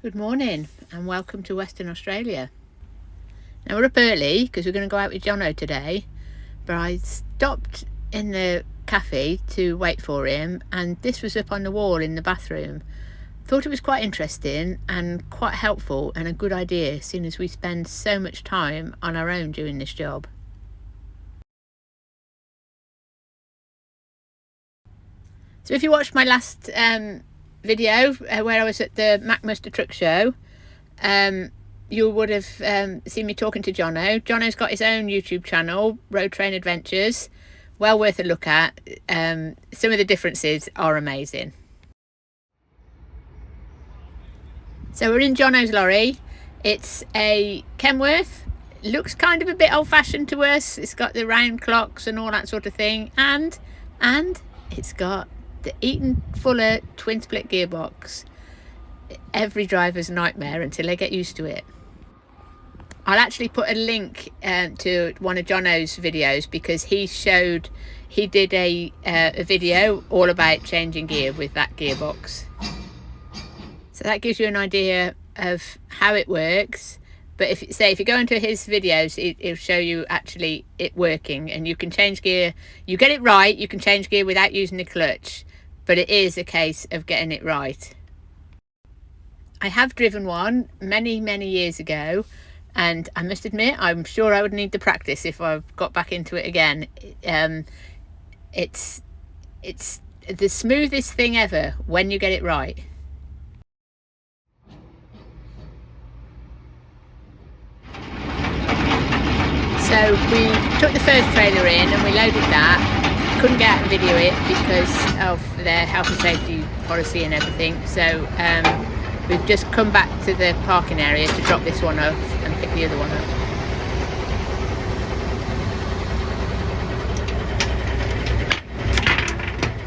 Good morning and welcome to Western Australia. Now we're up early because we're going to go out with Jonno today, but I stopped in the cafe to wait for him and this was up on the wall in the bathroom. Thought it was quite interesting and quite helpful and a good idea, seeing as we spend so much time on our own doing this job. So if you watched my last video where I was at the Macmuster Truck Show, you would have seen me talking to Jonno. Jonno's got his own YouTube channel, Roadtrain Adventures. Well worth a look at. Some of the differences are amazing. So we're in Jonno's lorry. It's a Kenworth. Looks kind of a bit old-fashioned to us. It's got the round clocks and all that sort of thing, and it's got the Eaton Fuller twin split gearbox. Every driver's nightmare until they get used to it. I'll actually put a link to one of Jonno's videos because he did a video all about changing gear with that gearbox. So that gives you an idea of how it works. But if you go into his videos, it'll show you actually it working, and you can change gear. You get it right, you can change gear without using the clutch, but it is a case of getting it right. I have driven one many years ago, and I must admit I'm sure I would need the practice if I got back into it again. It's the smoothest thing ever when you get it right. So we took the first trailer in and we loaded that. Couldn't get out and video it because of their health and safety policy and everything. So we've just come back to the parking area to drop this one off and pick the other one up.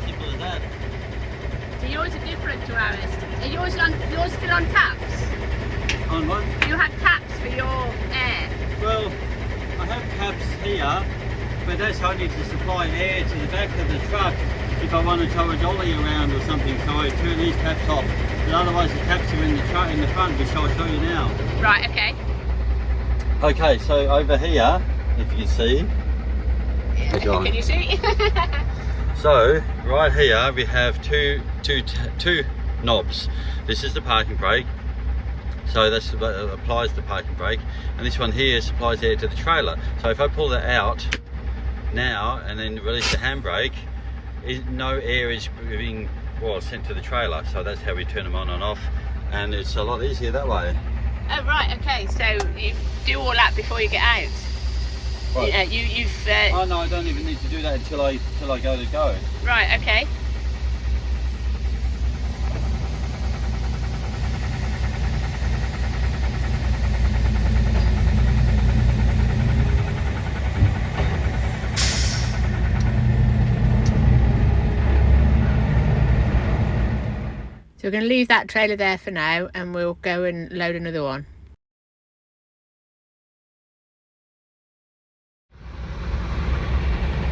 Simple as that. So yours are different to ours. Are yours still on taps? On what? You have taps for your air. Well, I have taps here, but that's only to supply air to the back of the truck if I want to tow a dolly around or something, so I turn these taps off. But otherwise the taps are in the truck in the front, which I'll show you now. Right, okay. Okay, so over here, if you can see. Yeah, can you see? So right here we have two knobs. This is the parking brake. So that applies the parking brake, and this one here supplies air to the trailer. So if I pull that out now and then release the handbrake, no air is being sent to the trailer. So that's how we turn them on and off, and it's a lot easier that way. Oh right, okay. So you do all that before you get out. Right. You've. Oh no, I don't even need to do that until I go to go. Right, okay. So we're going to leave that trailer there for now and we'll go and load another one.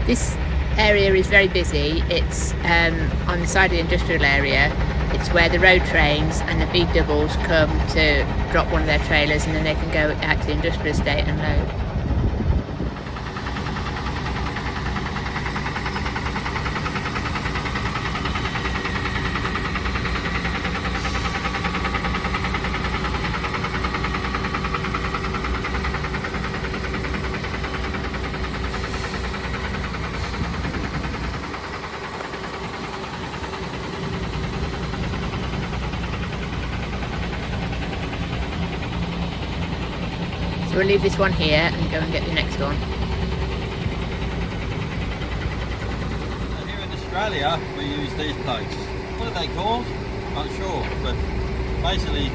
This area is very busy. It's on the side of the industrial area. It's where the road trains and the B doubles come to drop one of their trailers, and then they can go out to the industrial estate and load. So we'll leave this one here and go and get the next one. Here in Australia, we use these plugs. What are they called? Not sure, but basically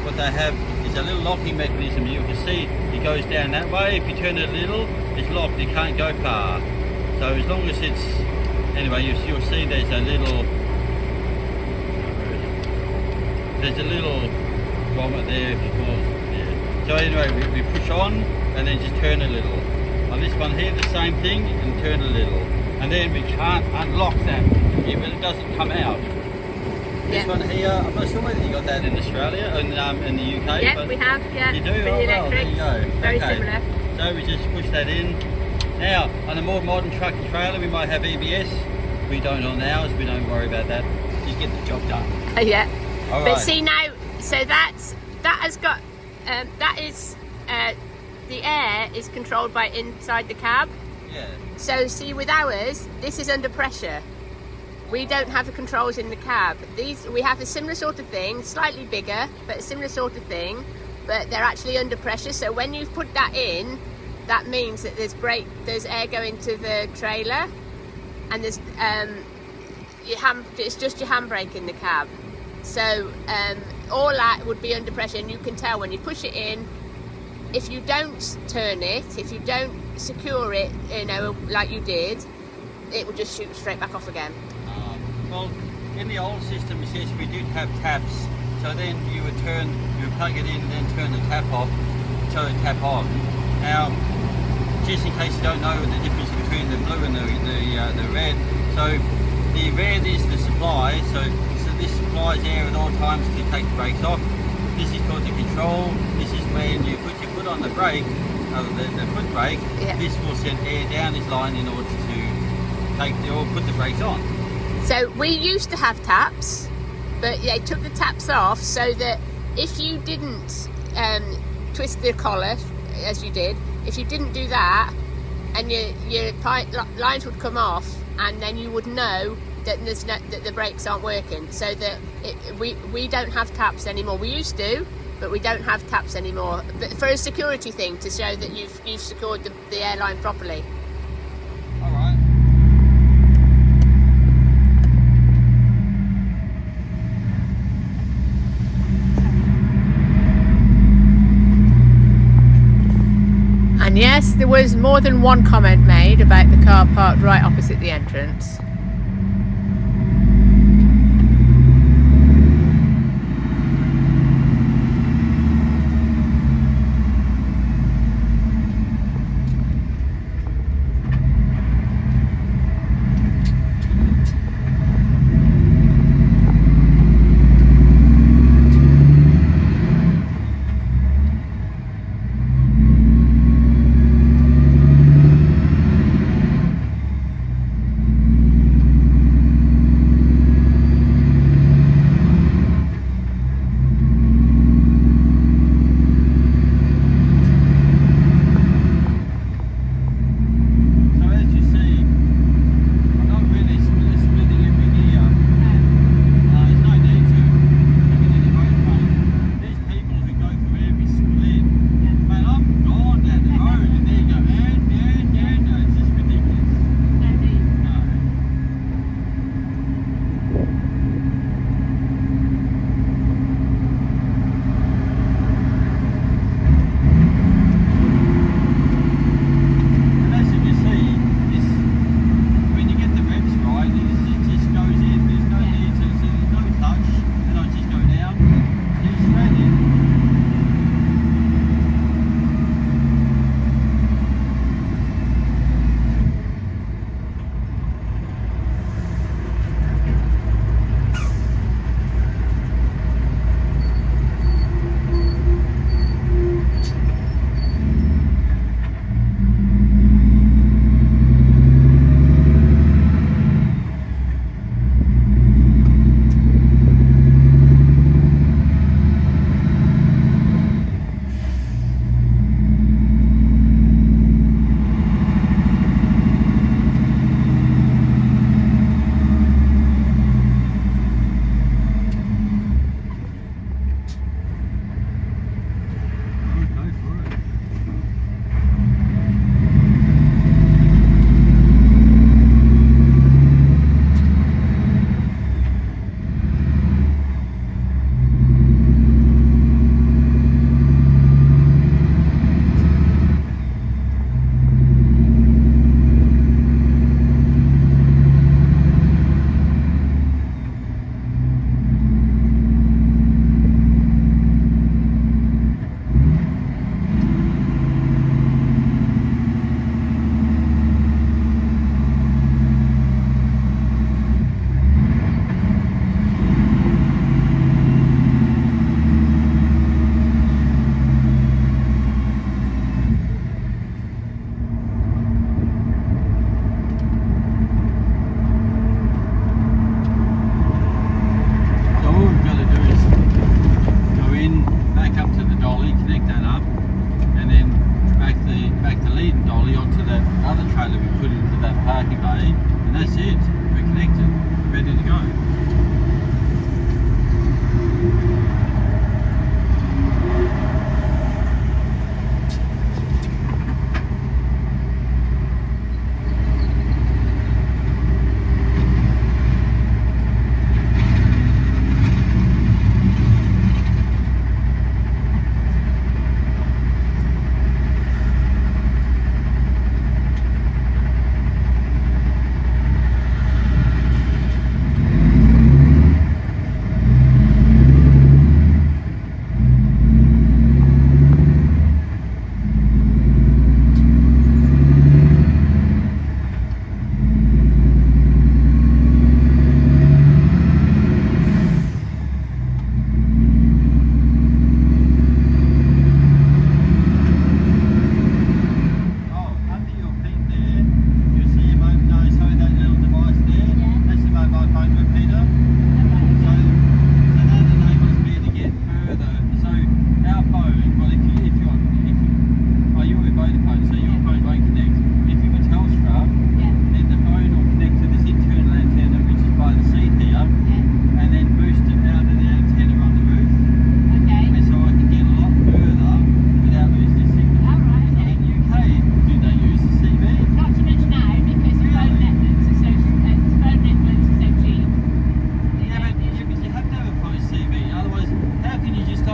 what they have is a little locking mechanism. You can see it goes down that way. If you turn it a little, it's locked. You can't go far. So as long as it's, anyway, you'll see there's a little grommet there if you call it. So anyway, we push on and then just turn a little. On this one here, the same thing, and turn a little. And then we can't unlock that, even if it doesn't come out. This one here, I'm not sure whether you got that in Australia or in the UK. Yeah, but we have, yeah. You do? For the Oh, well, electric. there you go. Very Okay. similar. So we just push that in. Now, on a more modern truck and trailer, we might have EBS. We don't on ours, we don't worry about that. Just get the job done. Yeah. All But right. see now, so that has got, that is, the air is controlled by inside the cab. Yeah. So see with ours, this is under pressure. We don't have the controls in the cab. These, we have a similar sort of thing, slightly bigger, but a similar sort of thing, but they're actually under pressure. So when you put that in, that means that there's air going to the trailer, and there's it's just your handbrake in the cab. So all that would be under pressure, and you can tell when you push it in. If you don't turn it, if you don't secure it, you know, like you did, it will just shoot straight back off again. Well, in the old systems, yes, we did have taps. So then you would plug it in and then turn the tap off, turn the tap on. Now, just in case you don't know the difference between the blue and the red, so the red is the supply, so this supplies air at all times to take the brakes off. This is called the control. This is when you put your foot on the brake, the foot brake. Yeah. This will send air down this line in order to put the brakes on. So we used to have taps, but they took the taps off so that if you didn't twist the collar as you did, if you didn't do that, and your lines would come off, and then you would know that that the brakes aren't working. So that we don't have taps anymore. We used to, but we don't have taps anymore. But for a security thing, to show that you've secured the airline properly. All right. And yes, there was more than one comment made about the car parked right opposite the entrance.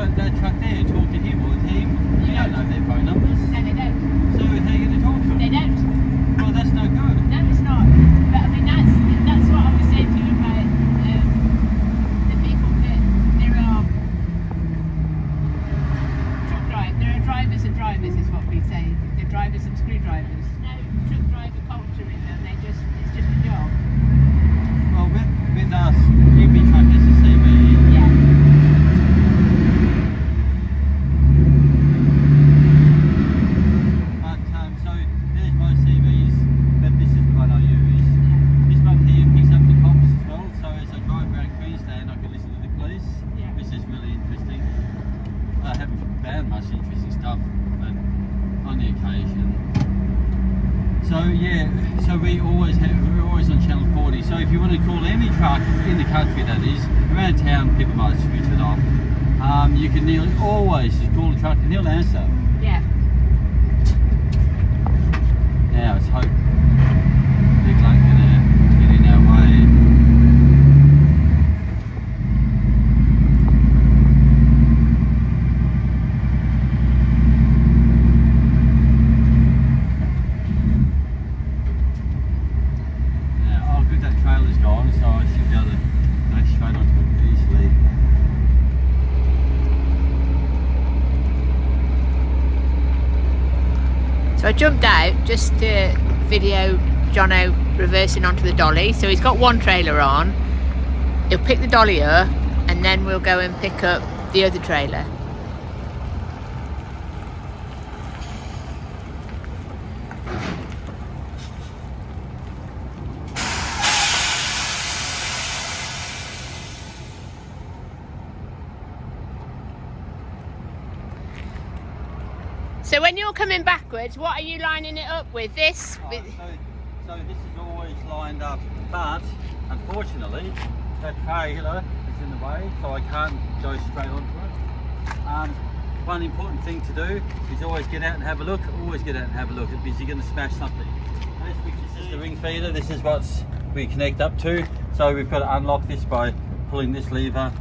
that truck there, talk to him or him. You don't know their phone numbers. No, they don't. So how are you going to talk to them? They don't. Well, that's no good. No, it's not. But I mean, that's what I was saying to you about the people that there are truck drivers. There are drivers and drivers, is what we say. The drivers and screwdrivers. No truck driver culture in them. It's just a job. Well, with us, every truck has a CV. Yeah. But so there's my CVs, but this is the one I use. This one here picks up the cops as well, so as I drive around Queensland I can listen to the police, Yeah. which is really interesting. I haven't found much interesting stuff, but on the occasion. So yeah, so we're always on channel 40. So if you want to call any truck in the country, that is, around town, people might switch it off. You can nearly always just call the truck and he'll answer. Yeah. Now let's hope big luck gonna get in our way. Now, oh good, that trailer's gone, so I should be able to go straight onto it easily. So I jumped out just to video Jonno reversing onto the dolly. So he's got one trailer on. He'll pick the dolly up and then we'll go and pick up the other trailer. So when you're coming backwards, what are you lining it up with? This? So this is always lined up, but unfortunately that trailer is in the way, so I can't go straight onto it. One important thing to do is always get out and have a look. Always get out and have a look, because you're going to smash something. This is the ring feeder. This is what we connect up to. So we've got to unlock this by pulling this lever,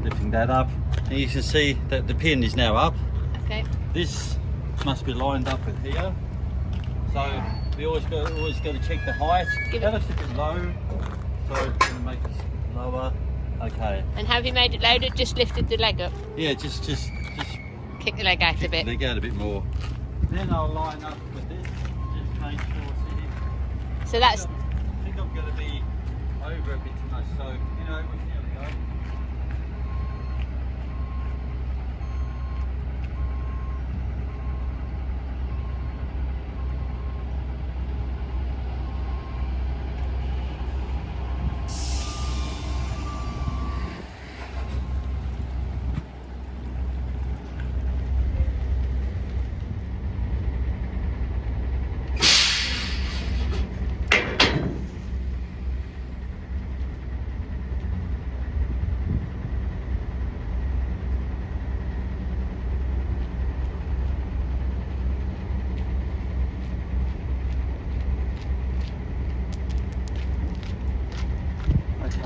lifting that up, and you can see that the pin is now up. Okay. This must be lined up with here. So we always got to check the height. That looks a bit low, so I'm going to make it lower. Okay. And have you made it loaded? Just lifted the leg up? Yeah, just Kick the leg out a bit. leg out a bit more. Then I'll line up with this. Just make sure it's in. So that's... I think I'm going to be over a bit too much, so you know, here we go.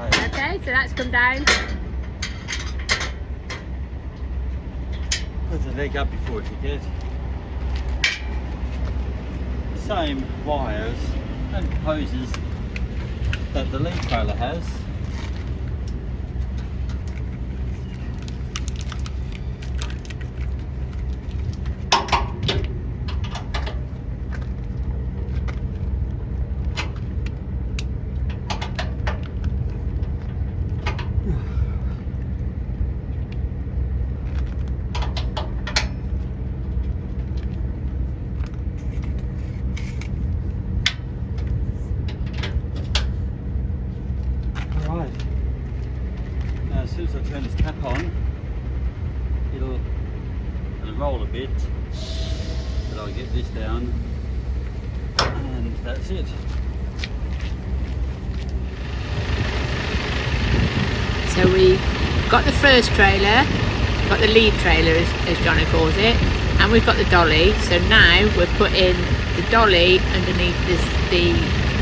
Okay, so that's come down. Put the leg up before it forgets. The same wires and hoses that the lead trailer has. As soon as I turn this cap on, it'll roll a bit, but I'll get this down, and that's it. So we got the first trailer, got the lead trailer as Jonno calls it, and we've got the dolly. So now we're putting the dolly underneath the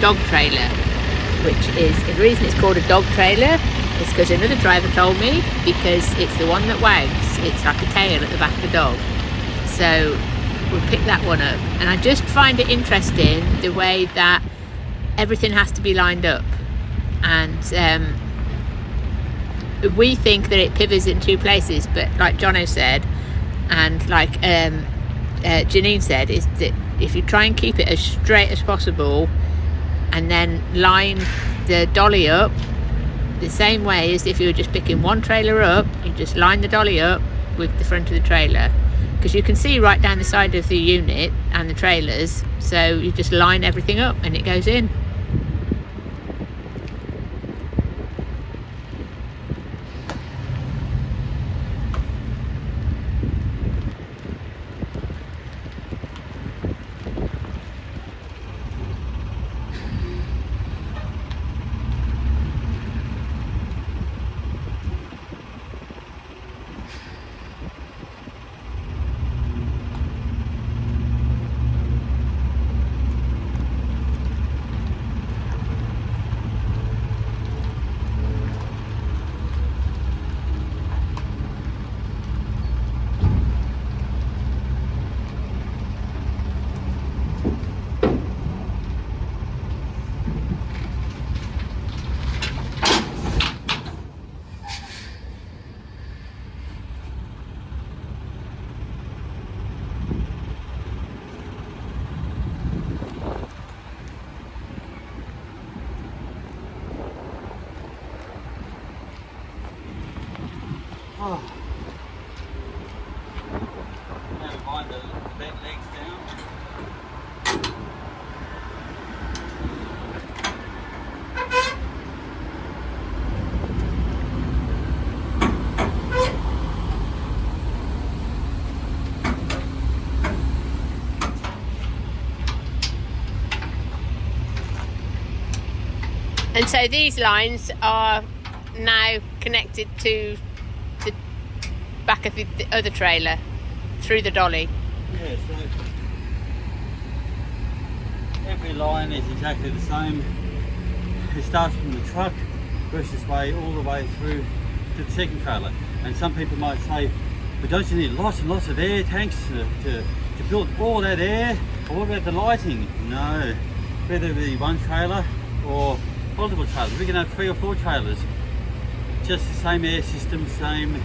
dog trailer, which is, the reason it's called a dog trailer is because another driver told me, because it's the one that wags. it's like a tail at the back of the dog. So we'll pick that one up. And I just find it interesting the way that everything has to be lined up. And we think that it pivots in two places, but like Jonno said, and like Janine said, is that if you try and keep it as straight as possible and then line the dolly up the same way as if you were just picking one trailer up, you just line the dolly up with the front of the trailer, because you can see right down the side of the unit and the trailers, so you just line everything up and it goes in. Oh. Now wind the back legs down. And so these lines are now connected to the back of the other trailer through the dolly. Yeah, so every line is exactly the same. It starts from the truck, works its way all the way through to the second trailer. And some people might say, but don't you need lots and lots of air tanks to build all that air? Or what about the lighting? No, whether it be one trailer or multiple trailers, we can have 3 or 4 trailers, just the same air system, same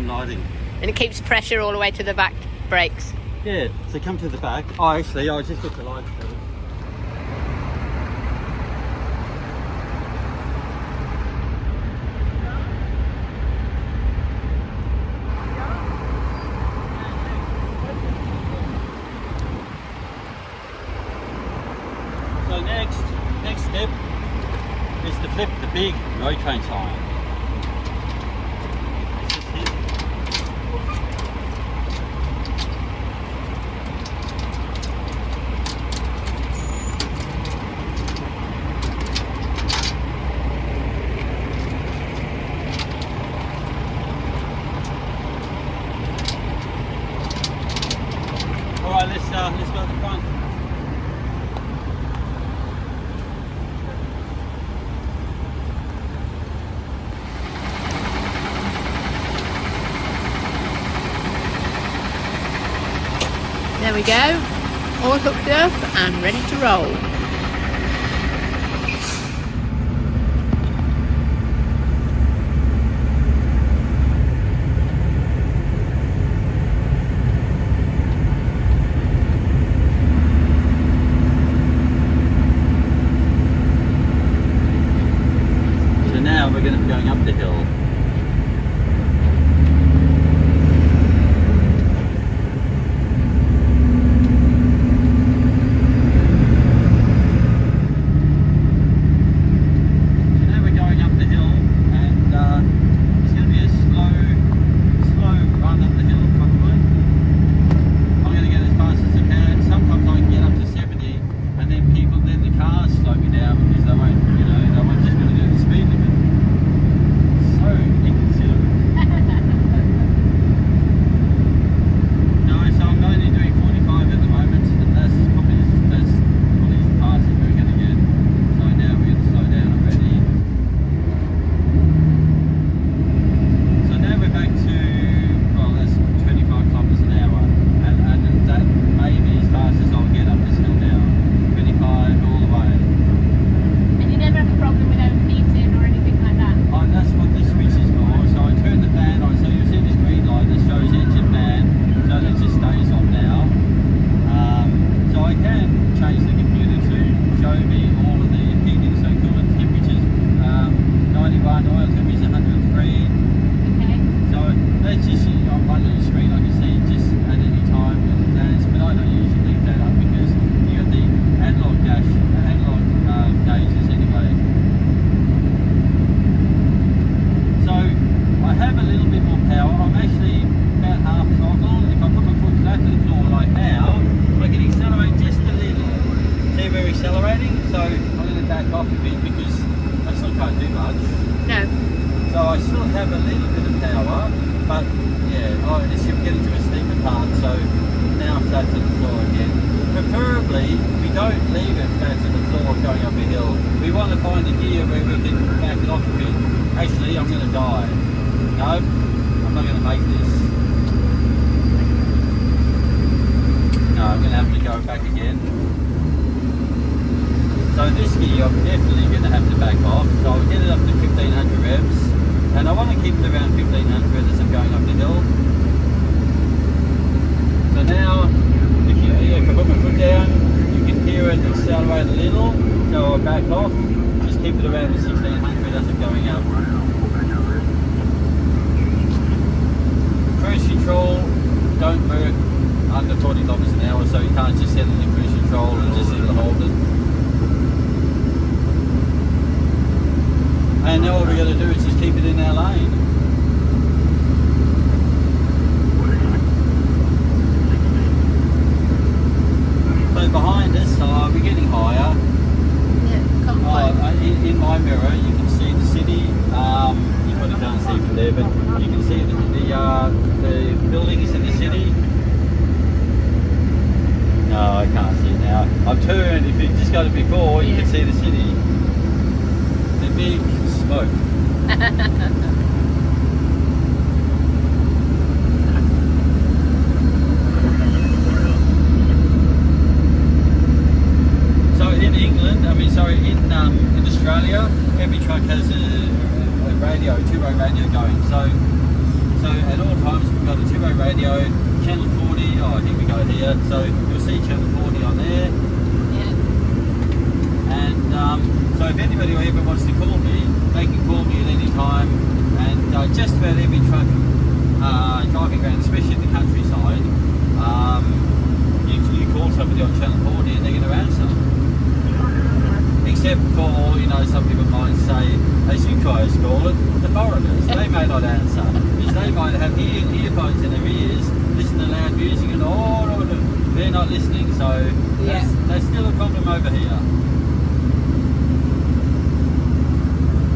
lighting. And it keeps pressure all the way to the back brakes. Yeah, so come to the back. Oh, actually, I'll just get the lights first. So next step is to flip the big Roadtrain sign. Alright, let's go to the front. There we go, all hooked up and ready to roll. So now we're going to be going up the hill. I'm definitely going to have to back off. So I'll get it up to 1500 revs, and I want to keep it around 1500 as I'm going up the hill. So now, if I put my foot down, you can hear it accelerate a little. So I'll back off, just keep it around the 1600 as I'm going up. Cruise control don't work under 40 kilometers an hour, so you can't just set it in cruise control and just sit and hold it. And now what we're going to do is just keep it in our lane. So behind us, we're getting higher. In my mirror, you can see the city. You probably can't see from there, but you can see the buildings in the city. No, I can't see it now. I've turned. If you just got it before, you can see the city. The big smoke. In Australia, every truck has a radio, two-way radio going. So at all times we've got a two-way radio, channel 40. Oh, I think we go here. So you'll see channel 40 on there. Yeah. And so if anybody ever wants to call me, they can call me at any time. And just about every truck driving around, especially in the countryside, you call somebody on channel 40 and they're going to answer. Except for, some people might say, as you guys call it, the foreigners. They may not answer, because they might have earphones in their ears, listen to loud music, and they're not listening. So that's still a problem over here.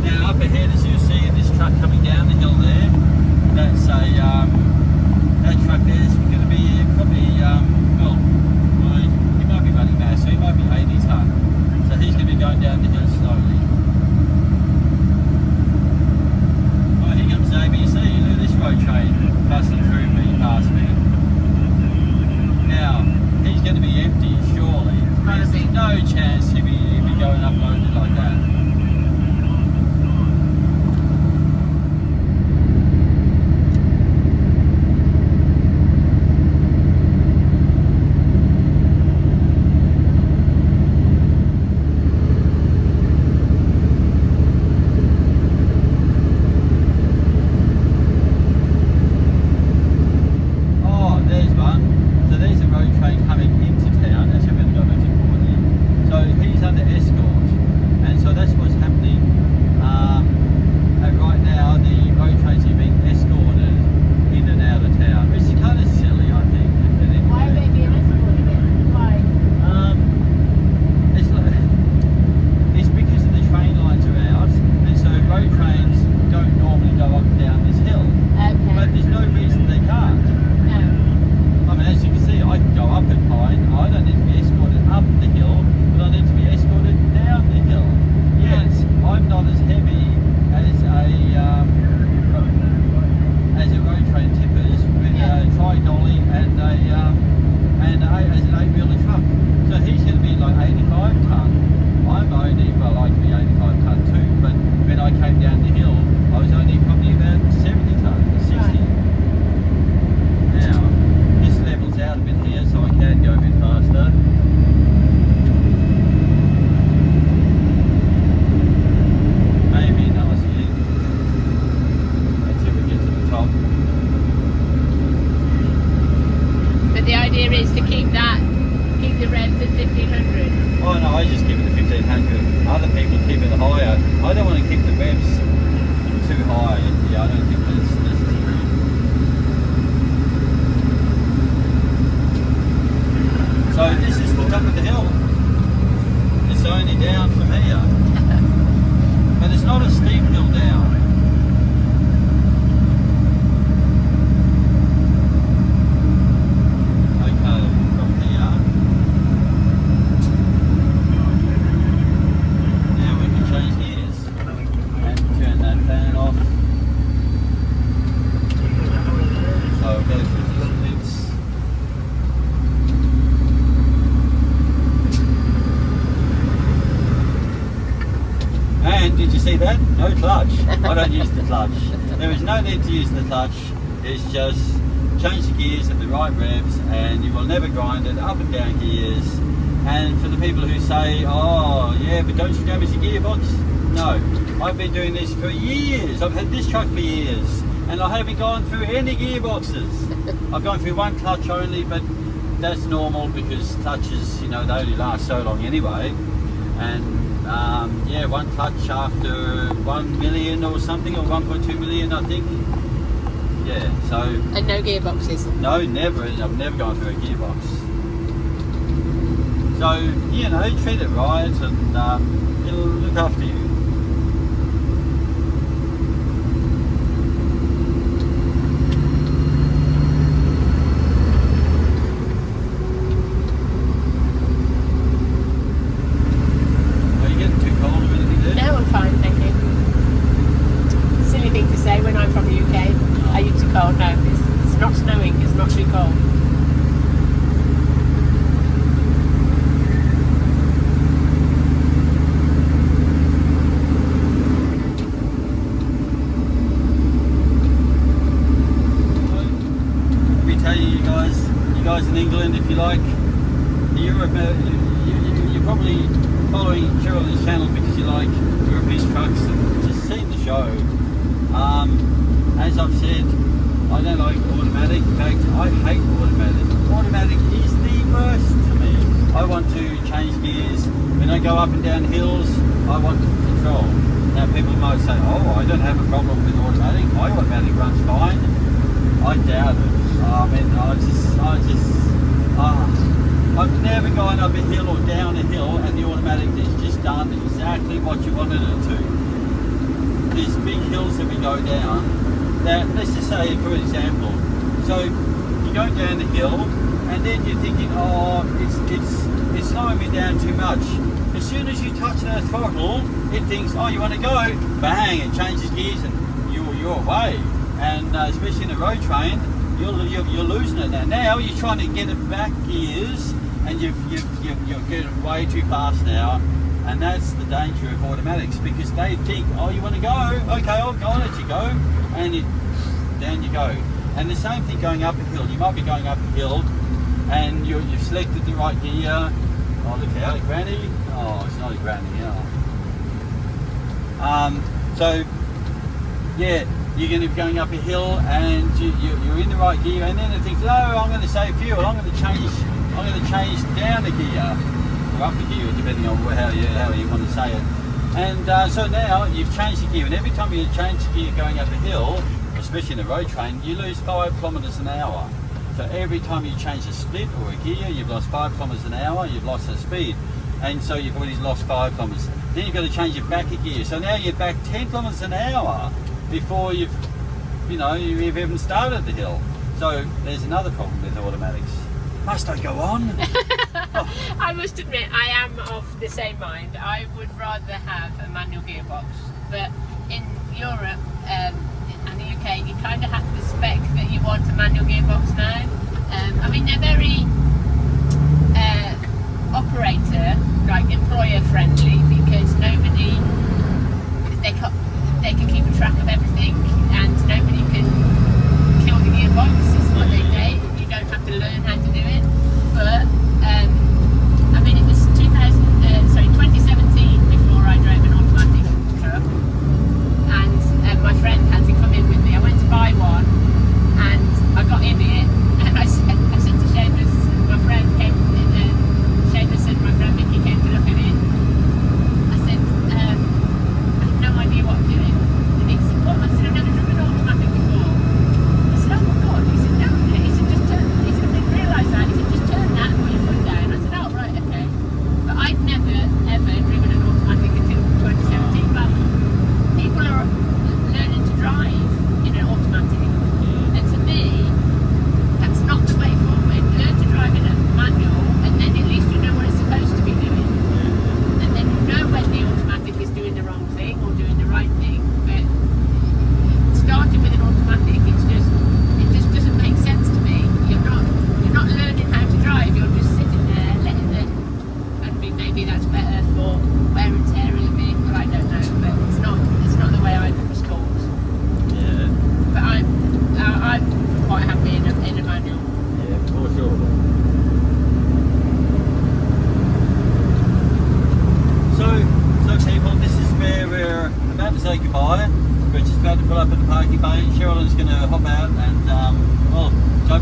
Now up ahead, as you see, this truck coming down the hill there, that's that truck there is going to be probably, he might be running mass, so he might be 80 tonne. So he's going to be going down the hill slowly. Oh, here comes ABC. Look at this road train passing through me, past me. Now, he's going to be empty, surely. There's no chance he'll be going uploaded like that. no clutch. I don't use the clutch. There is no need to use the clutch. It's just change the gears at the right revs, and you will never grind it up and down gears. And for the people who say, oh yeah, but don't you damage the gearbox? No, I've been doing this for years. I've had this truck for years, and I haven't gone through any gearboxes. I've gone through one clutch only, but that's normal because clutches, you know, they only last so long anyway. And yeah, one clutch after 1 million or something, or 1.2 million, I think. Yeah, so. And no gearboxes? No, never. I've never gone through a gearbox. So, you know, treat it right, and it'll look after you. Are you getting too cold or anything there? No, I'm fine, thank you. Silly thing to say when I'm from the UK. Are you too cold? No, it's not snowing, it's not too cold. You guys in England, if you like, Europe, you're probably following Cheryl's channel because you like European trucks and just seen the show. As I've said, I don't like automatic. In fact, I hate automatic. Automatic is the worst to me. I want to change gears. When I go up and down hills, I want control. Now people might say, oh, I don't have a problem with automatic. My automatic runs fine. I doubt it. I mean, I've never gone up a hill or down a hill and the automatic has just done exactly what you wanted it to. These big hills that we go down, that, let's just say for example, so you go down the hill and then you're thinking, oh, it's slowing me down too much. As soon as you touch that throttle, it thinks, oh, you want to go, bang, it changes gears and you're away. And especially in a road train, you're losing it now. Now you're trying to get it back gears, and you're getting way too fast now. And that's the danger of automatics, because they think, oh, you want to go? Okay, I'll let you go, and down you go. And the same thing going up a hill. You might be going up a hill, and you've selected the right gear. Oh, look out, a granny. Oh, it's not a granny. Oh. So, yeah. You're going to be going up a hill and you're in the right gear, and then it thinks, no, I'm going to save fuel. I'm going to change down the gear or up the gear, depending on how you want to say it. And so now you've changed the gear, and every time you change the gear going up a hill, especially in a road train, you lose 5 kilometres an hour. So every time you change a split or a gear, you've lost 5 kilometres an hour. You've lost the speed, and so you've already lost 5 kilometres. Then you've got to change it back a gear. So now you're back 10 kilometres an hour before you've even started the hill. So there's another problem with automatics. Must I go on? Oh. I must admit, I am of the same mind. I would rather have a manual gearbox, but in Europe and the UK, you kind of have to spec that you want a manual gearbox now. I mean, they're very operator, like employer friendly, because they can keep a track of everything, and nobody can kill the gearbox, is what they say. You don't have to learn how to do it. But I mean, it was 2017 before I drove an automatic truck, and my friend had to come in with me. I went to buy one, and I got in it, and I said to Seamus, my friend came in, Seamus and my friend Mickey came to look at it. I said, I have no idea what I'm doing. And he said, what? I said, I've never driven an automatic before.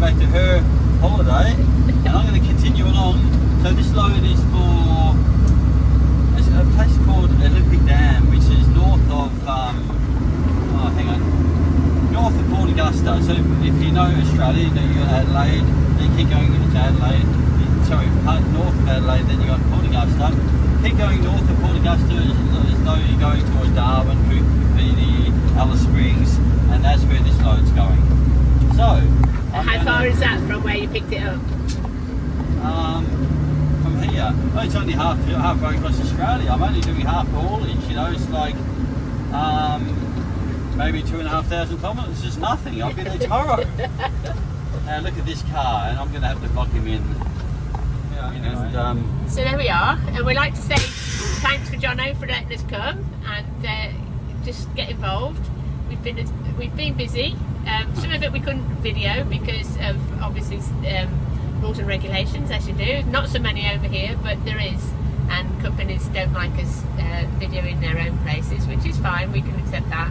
back to her holiday, and I'm going to continue along. So this load is for a place called Olympic Dam, which is north of, north of Port Augusta. So if you know Australia, you know you got Adelaide, then you keep going into Adelaide, sorry, north of Adelaide, then you got Port Augusta. Keep going north of Port Augusta as though you're going towards Darwin, Coopedy, Alice Springs, and that's where this load's going. So, how far is that from where you picked it up? From here, well, it's only halfway across Australia. I'm only doing half the haulage, you know, it's like maybe 2,500 kilometres, it's just nothing. I'll be there tomorrow. Now look at this car, and I'm going to have to lock him in. And, so there we are, and we'd like to say thanks for Jonno for letting us come and just get involved. We've been busy. Some of it we couldn't video because of obviously rules and regulations, as you do. Not so many over here, but there is, and companies don't like us videoing their own places, which is fine. We can accept that.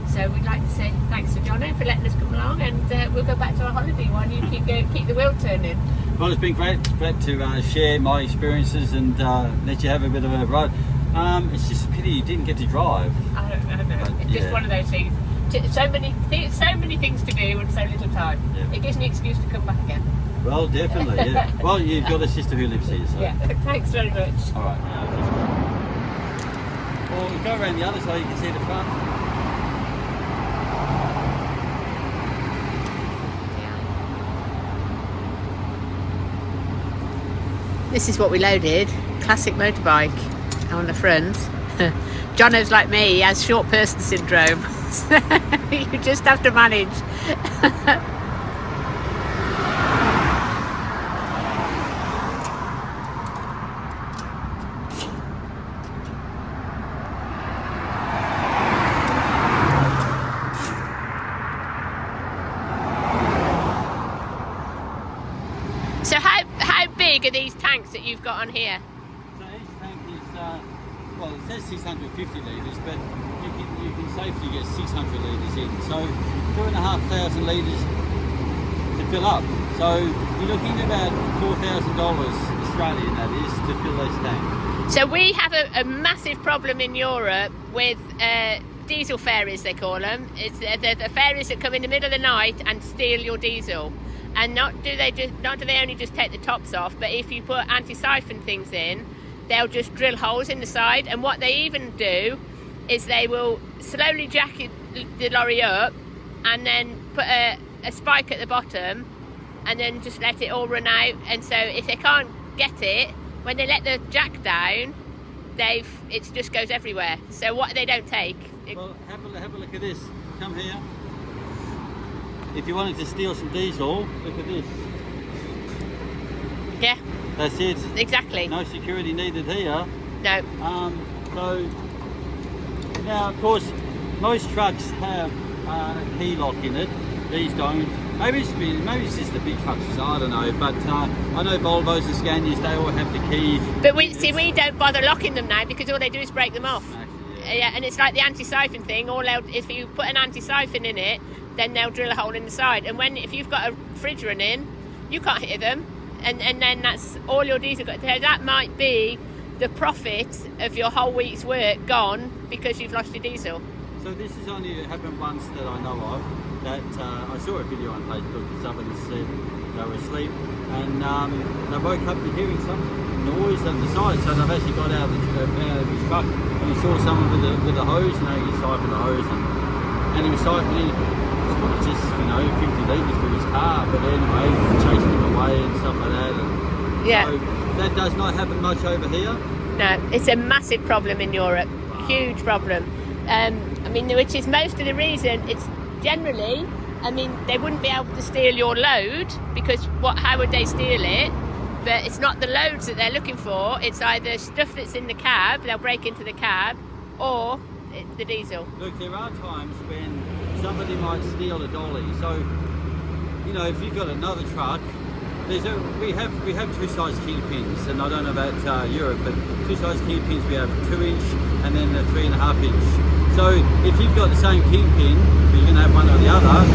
So we'd like to say thanks to Jonno for letting us come along, and we'll go back to our holiday while you keep the wheel turning. Well, it's been great to share my experiences and let you have a bit of a ride. It's just a pity you didn't get to drive. I don't know. It's just one of those things. So many things to do and so little time. Yeah. It gives me an excuse to come back again. Well, definitely, yeah. Well, you've got a sister who lives here, so. Yeah, thanks very much. All right. Well, we'll go around the other side, you can see the front. This is what we loaded, classic motorbike on the front. Jonno's like me, he has short person syndrome. So you just have to manage. So how big are these tanks that you've got on here? So each tank is, well, it says 650 litres, but you can safely get 600 litres in. So 2,500 litres to fill up. So you're looking at about $4,000 Australian, that is, to fill this tank. So we have a massive problem in Europe with diesel ferries, they call them. It's the ferries that come in the middle of the night and steal your diesel. And not do they only just take the tops off, but if you put anti-siphon things in, they'll just drill holes in the side. And what they even do is they will slowly jack the lorry up and then put a spike at the bottom and then just let it all run out. And so if they can't get it, when they let the jack down, it just goes everywhere. So what they don't take. Well, have a look at this. Come here. If you wanted to steal some diesel, look at this. Yeah. That's it. Exactly. No security needed here. No. So now, of course, most trucks have a key lock in it. These don't. Maybe it's just the big trucks. I don't know. But I know Volvos and Scanias, they all have the key. But we don't bother locking them now because all they do is break them off. Yeah, and it's like the anti-siphon thing. If you put an anti-siphon in it, then they'll drill a hole in the side. And if you've got a fridge running, you can't hit them. And then that's all your diesel got. So that might be the profit of your whole week's work gone because you've lost your diesel. So this has only happened once that I know of. That I saw a video on Facebook that somebody said they were asleep and they woke up to hearing some noise on the side. So they've actually got out of his truck and he saw someone with a hose, and he siphoned the hose and he was siphoning just 50 litres for his car, but anyway, chasing him away and stuff like that. And yeah. So that does not happen much over here. No, it's a massive problem in Europe. Wow. Huge problem. I mean, which is most of the reason. It's generally, I mean, they wouldn't be able to steal your load because how would they steal it? But it's not the loads that they're looking for. It's either stuff that's in the cab, they'll break into the cab, or the diesel. Look, there are times when somebody might steal a dolly. So, if you've got another truck, we have two size kingpins, and I don't know about Europe, but two size kingpins, we have 2-inch and then a 3.5-inch. So if you've got the same kingpin, but you're going to have one or the other,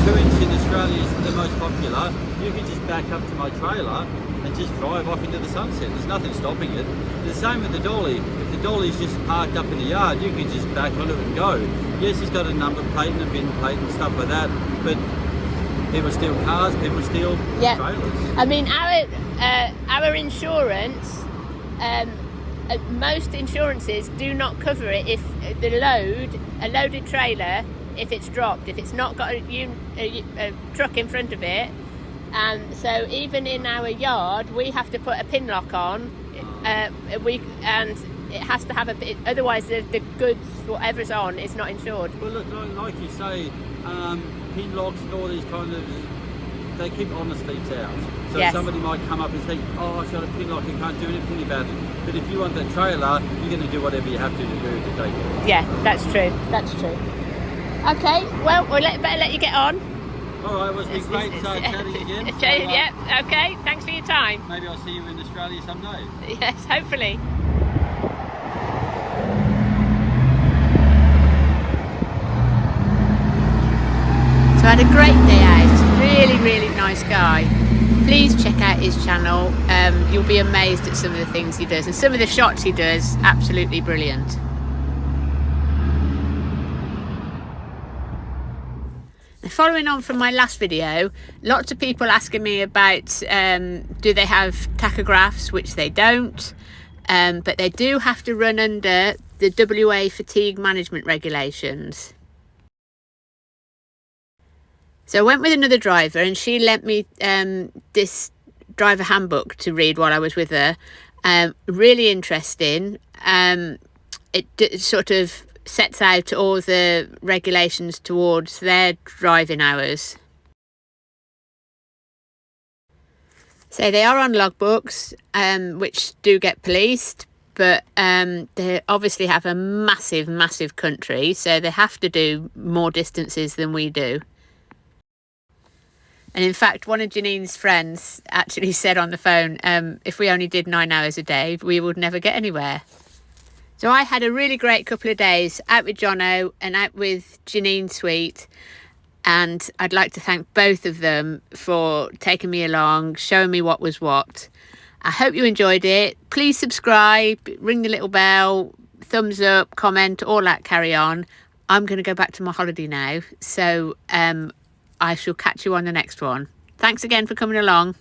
2-inch in Australia is the most popular. You can just back up to my trailer and just drive off into the sunset. There's nothing stopping it. The same with the dolly. If the dolly's just parked up in the yard, you can just back on it and go. Yes, it's got a number plate and a VIN plate and stuff like that, but people steal cars, people steal trailers. I mean, our insurance, most insurances do not cover it if a loaded trailer, if it's dropped, if it's not got a truck in front of it. So even in our yard, we have to put a pin lock on. And it has to have a bit. Otherwise, the goods, whatever's on, is not insured. Well, look, like you say, pin locks and all these kind of, they keep honest thieves out. So somebody might come up and say, oh, I've got a pin lock, I can't do anything about it. But if you want that trailer, you're going to do whatever you have to do to take it. Yeah, that's true. That's true. Okay, well, better let you get on. All right, well, it's been great chatting again. Yeah, okay, thanks for your time. Maybe I'll see you in Australia someday. Yes, hopefully. So I had a great day out. Really nice guy. Please check out his channel. You'll be amazed at some of the things he does, and some of the shots he does, absolutely brilliant. Following on from my last video, lots of people asking me about do they have tachographs, which they don't, but they do have to run under the WA fatigue management regulations. So I went with another driver and she lent me this driver handbook to read while I was with her. Really interesting. It sort of sets out all the regulations towards their driving hours. So they are on logbooks, which do get policed, but they obviously have a massive country, so they have to do more distances than we do. And in fact, one of Janine's friends actually said on the phone, if we only did 9 hours a day, we would never get anywhere. So I had a really great couple of days out with Jonno and out with Janine Sweet, and I'd like to thank both of them for taking me along, showing me what was what. I hope you enjoyed it. Please subscribe, ring the little bell, thumbs up, comment, all that carry on. I'm going to go back to my holiday now, so I shall catch you on the next one. Thanks again for coming along.